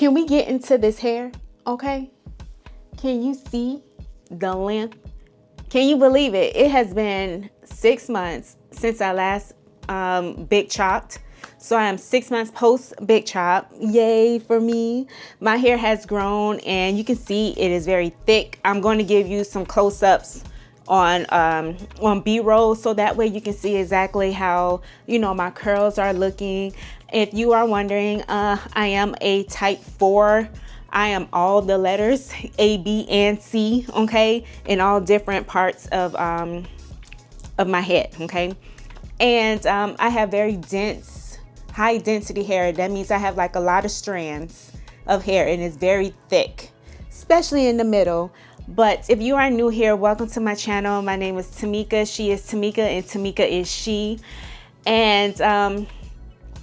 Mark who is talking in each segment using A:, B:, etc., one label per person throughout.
A: can we get into this hair? Okay. Can you see the length? Can you believe it? It has been 6 months since I last big chopped. So I am 6 months post big chop. Yay for me. My hair has grown and you can see it is very thick. I'm going to give you some close-ups on B-roll so that way you can see exactly how, you know, my curls are looking. If you are wondering, I am a type 4. I am all the letters A, B, and C, okay, in all different parts of my head, okay. And I have very dense, high density hair. That means I have like a lot of strands of hair and it's very thick, especially in the middle. But if you are new here, welcome to my channel. My name is Tamika. She is Tamika and Tamika is she. And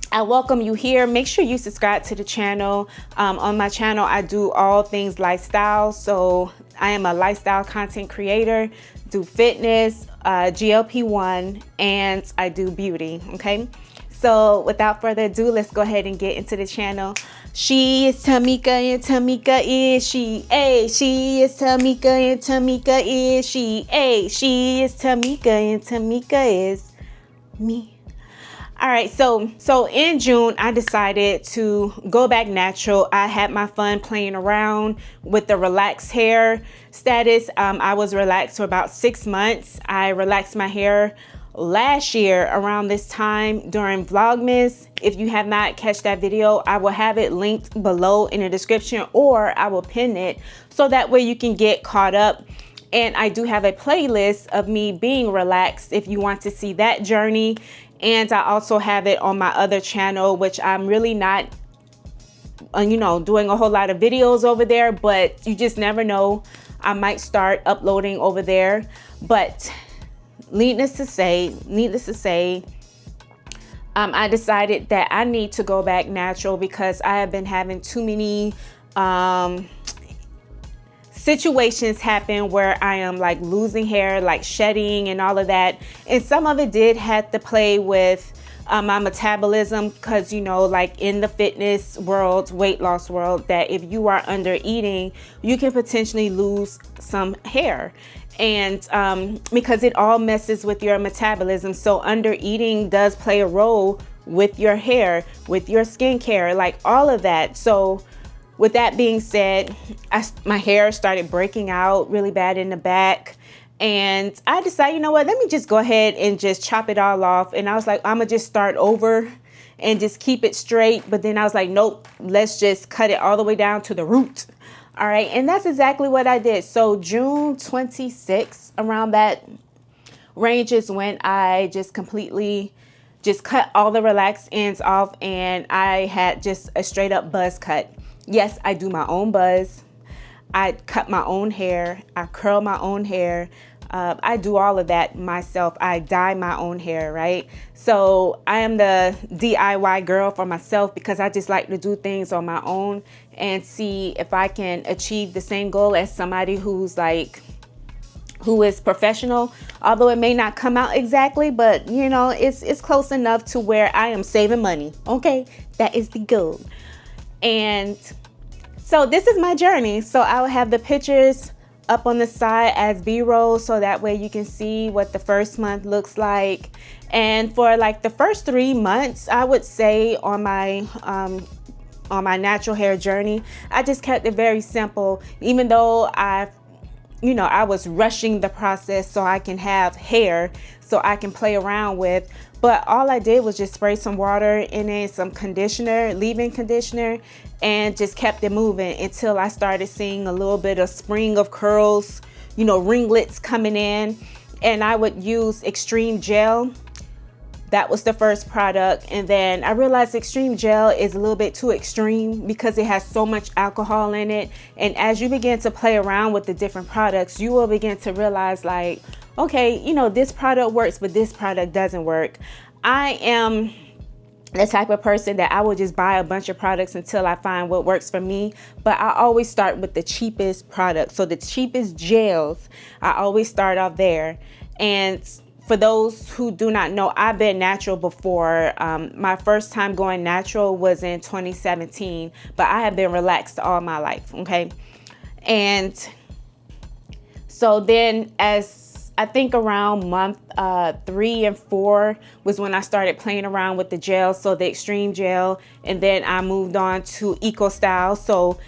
A: I welcome you here. Make sure you subscribe to the channel. On my channel, I do all things lifestyle. So I am a lifestyle content creator, do fitness, GLP-1, and I do beauty, okay? So without further ado, let's go ahead and get into the channel. She is Tamika and Tamika is she. Ay, she is Tamika and Tamika is she. Ay, she is Tamika and Tamika is me. All right, so in June, I decided to go back natural. I had my fun playing around with the relaxed hair status. I was relaxed for about 6 months. I relaxed my hair last year around this time during Vlogmas. If you have not catch that video, I will have it linked below in the description or I will pin it so that way you can get caught up. And I do have a playlist of me being relaxed if you want to see that journey. And I also have it on my other channel, which I'm really not, you know, doing a whole lot of videos over there, but you just never know. I might start uploading over there. But needless to say, I decided that I need to go back natural because I have been having too many situations happen where I am like losing hair, like shedding and all of that. And some of it did have to play with my metabolism because, you know, like in the fitness world, weight loss world, that if you are under eating, you can potentially lose some hair. And because it all messes with your metabolism. So under eating does play a role with your hair, with your skincare, like all of that. So with that being said, my hair started breaking out really bad in the back. And I decided, you know what, let me just go ahead and just chop it all off. And I was like, I'm going to just start over and just keep it straight. But then I was like, nope, let's just cut it all the way down to the root. All right. And that's exactly what I did. So June 26th, around that range is when I just completely just cut all the relaxed ends off. And I had just a straight up buzz cut. Yes, I do my own buzz. I cut my own hair. I curl my own hair. I do all of that myself. I dye my own hair, right? So I am the DIY girl for myself because I just like to do things on my own and see if I can achieve the same goal as somebody who is professional. Although it may not come out exactly, but you know, it's close enough to where I am saving money. Okay, that is the goal. And so this is my journey. So I will have the pictures up on the side as B-roll so that way you can see what the first month looks like. And for like the first 3 months, I would say on my natural hair journey, I just kept it very simple, even though I was rushing the process so I can have hair so I can play around with. But all I did was just spray some water in it, some conditioner, leave-in conditioner, and just kept it moving until I started seeing a little bit of spring of curls, you know, ringlets coming in. And I would use Extreme Gel. That was the first product. And then I realized Extreme Gel is a little bit too extreme because it has so much alcohol in it. And as you begin to play around with the different products, you will begin to realize like, okay, you know, this product works, but this product doesn't work. I am the type of person that I will just buy a bunch of products until I find what works for me. But I always start with the cheapest product. So the cheapest gels, I always start off there. And for those who do not know, I've been natural before. My first time going natural was in 2017, but I have been relaxed all my life, okay? And so then as I think around month 3 and 4 was when I started playing around with the gel, so the extreme gel, and then I moved on to Eco Style. So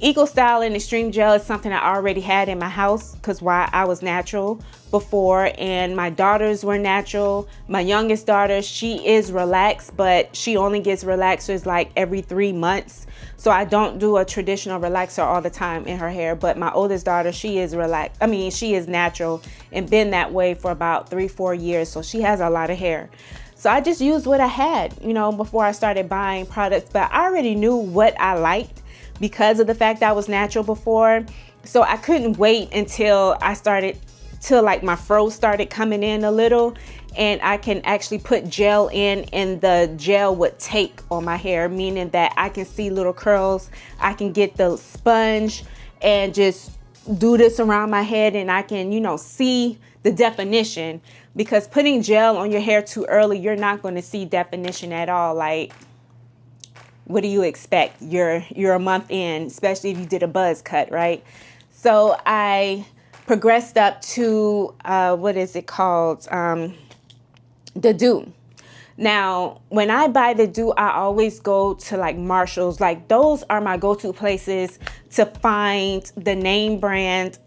A: Eco Style and Extreme Gel is something I already had in my house because why I was natural before, and my daughters were natural. My youngest daughter, she is relaxed, but she only gets relaxers like every 3 months. So I don't do a traditional relaxer all the time in her hair. But my oldest daughter, she is relaxed. I mean, she is natural and been that way for about 3-4 years. So she has a lot of hair. So I just used what I had, you know, before I started buying products. But I already knew what I liked because of the fact that I was natural before. So I couldn't wait until till like my fro started coming in a little, and I can actually put gel in and the gel would take on my hair, meaning that I can see little curls. I can get the sponge and just do this around my head, and I can, you know, see the definition, because putting gel on your hair too early, you're not going to see definition at all. Like, what do you expect? You're a month in, especially if you did a buzz cut, right? So I progressed up to what is it called? The Dew. Now, when I buy the Dew, I always go to like Marshall's. Like, those are my go-to places to find the name brand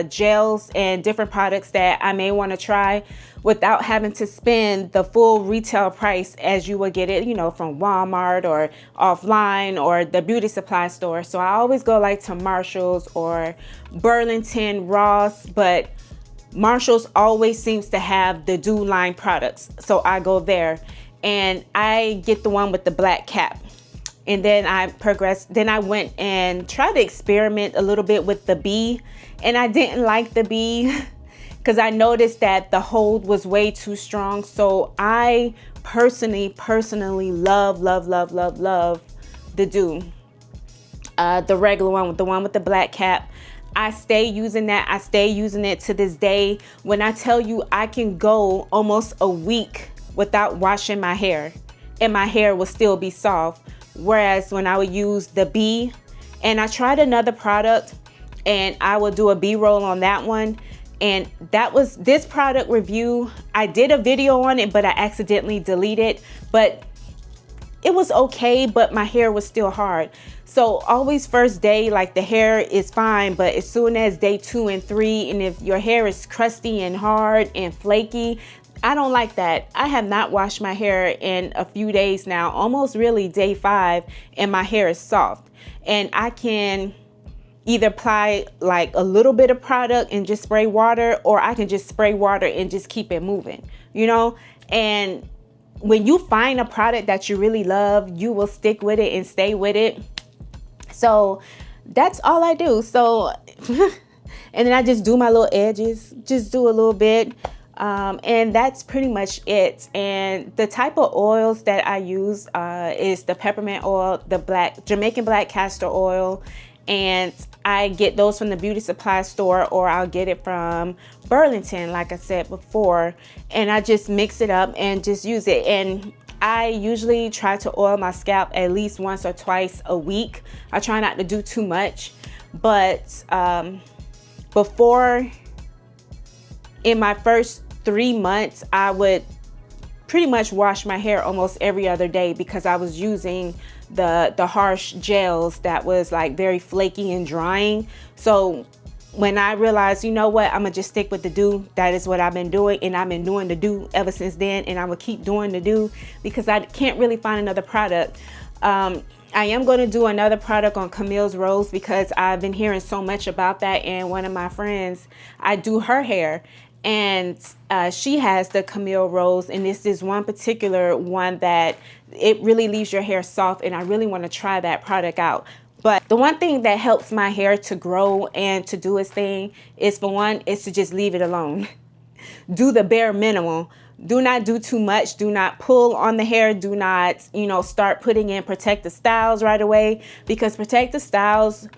A: gels and different products that I may want to try without having to spend the full retail price as you would get it, you know, from Walmart or offline or the beauty supply store. So I always go like to Marshall's or Burlington, Ross, but Marshall's always seems to have the Dew line products. So I go there and I get the one with the black cap. And then I progressed. Then I went and tried to experiment a little bit with the bee, and I didn't like the bee because I noticed that the hold was way too strong. So I personally love the Dew, the regular one, with the one with the black cap. I stay using that. I stay using it to this day. When I tell you, I can go almost a week without washing my hair and my hair will still be soft. Whereas when I would use the bee, and I tried another product and I would do a B-roll on that one. And that was this product review. I did a video on it, but I accidentally deleted, but it was okay, but my hair was still hard. So always first day, like the hair is fine, but as soon as day 2 and 3, and if your hair is crusty and hard and flaky, I don't like that. I have not washed my hair in a few days now, almost really day 5, and my hair is soft. And I can either apply like a little bit of product and just spray water, or I can just spray water and just keep it moving, you know? And when you find a product that you really love, you will stick with it and stay with it. So that's all I do. So, and then I just do my little edges, just do a little bit. And that's pretty much it. And the type of oils that I use is the peppermint oil, the Jamaican black castor oil, and I get those from the beauty supply store, or I'll get it from Burlington, like I said before, and I just mix it up and just use it. And I usually try to oil my scalp at least once or twice a week. I try not to do too much, but before, in my first 3 months, I would pretty much wash my hair almost every other day because I was using the harsh gels that was like very flaky and drying. So when I realized, you know what, I'm gonna just stick with the Dew, that is what I've been doing, and I've been doing the Dew ever since then, and I will keep doing the Dew because I can't really find another product. I am going to do another product on Camille's Rose because I've been hearing so much about that, and one of my friends, I do her hair, and she has the Camille Rose, and this is one particular one that it really leaves your hair soft, and I really want to try that product out. But the one thing that helps my hair to grow and to do its thing is, for one, is to just leave it alone. Do the bare minimum. Do not do too much. Do not pull on the hair. Do not, start putting in protective styles right away, because protective styles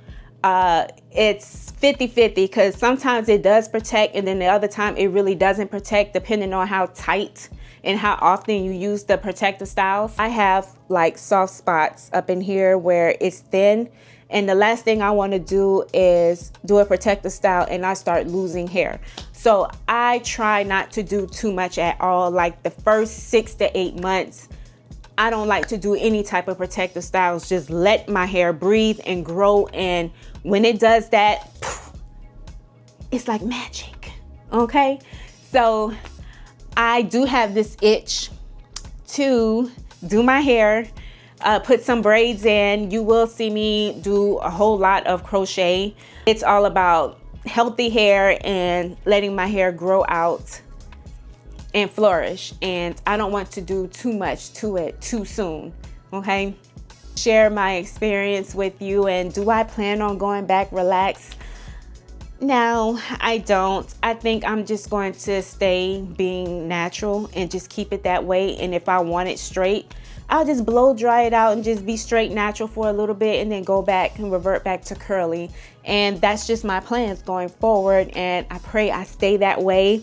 A: it's 50-50 because sometimes it does protect and then the other time it really doesn't protect, depending on how tight and how often you use the protective styles. I have like soft spots up in here where it's thin, and the last thing I want to do is do a protective style and I start losing hair. So I try not to do too much at all. Like the first 6 to 8 months, I don't like to do any type of protective styles. Just let my hair breathe and grow, and when it does that, it's like magic. Okay, so I do have this itch to do my hair, put some braids in. You will see me do a whole lot of crochet. It's all about healthy hair and letting my hair grow out and flourish, and I don't want to do too much to it too soon. Okay, share my experience with you. And do I plan on going back relaxed? No, I don't. I think I'm just going to stay being natural and just keep it that way. And if I want it straight, I'll just blow dry it out and just be straight natural for a little bit and then go back and revert back to curly. And that's just my plans going forward, and I pray I stay that way.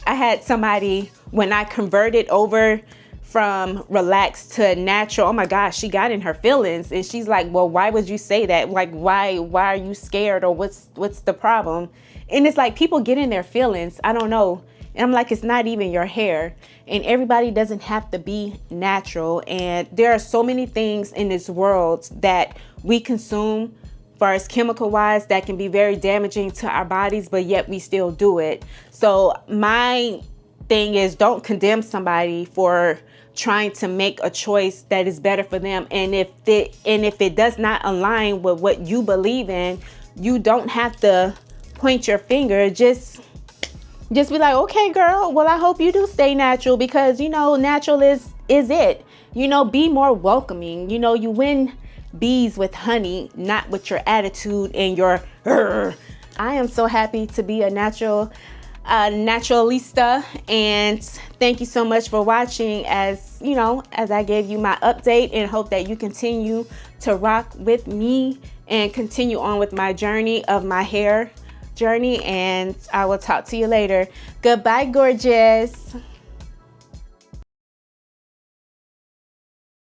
A: I had somebody, when I converted over from relaxed to natural, oh my gosh, she got in her feelings, and she's like, well, why would you say that? Like, why are you scared, or what's the problem? And it's like, people get in their feelings. I don't know. And I'm like, it's not even your hair, and everybody doesn't have to be natural. And there are so many things in this world that we consume, as far as chemical wise, that can be very damaging to our bodies, but yet we still do it. So my thing is, don't condemn somebody for trying to make a choice that is better for them. And if it does not align with what you believe in, you don't have to point your finger. Just be like, okay, girl, well, I hope you do stay natural, because, you know, natural is it. You know, be more welcoming. You know, you win bees with honey, not with your attitude and your I am so happy to be a naturalista, and thank you so much for watching, as you know, as I gave you my update, and hope that you continue to rock with me and continue on with my journey of my hair journey. And I will talk to you later. Goodbye, gorgeous.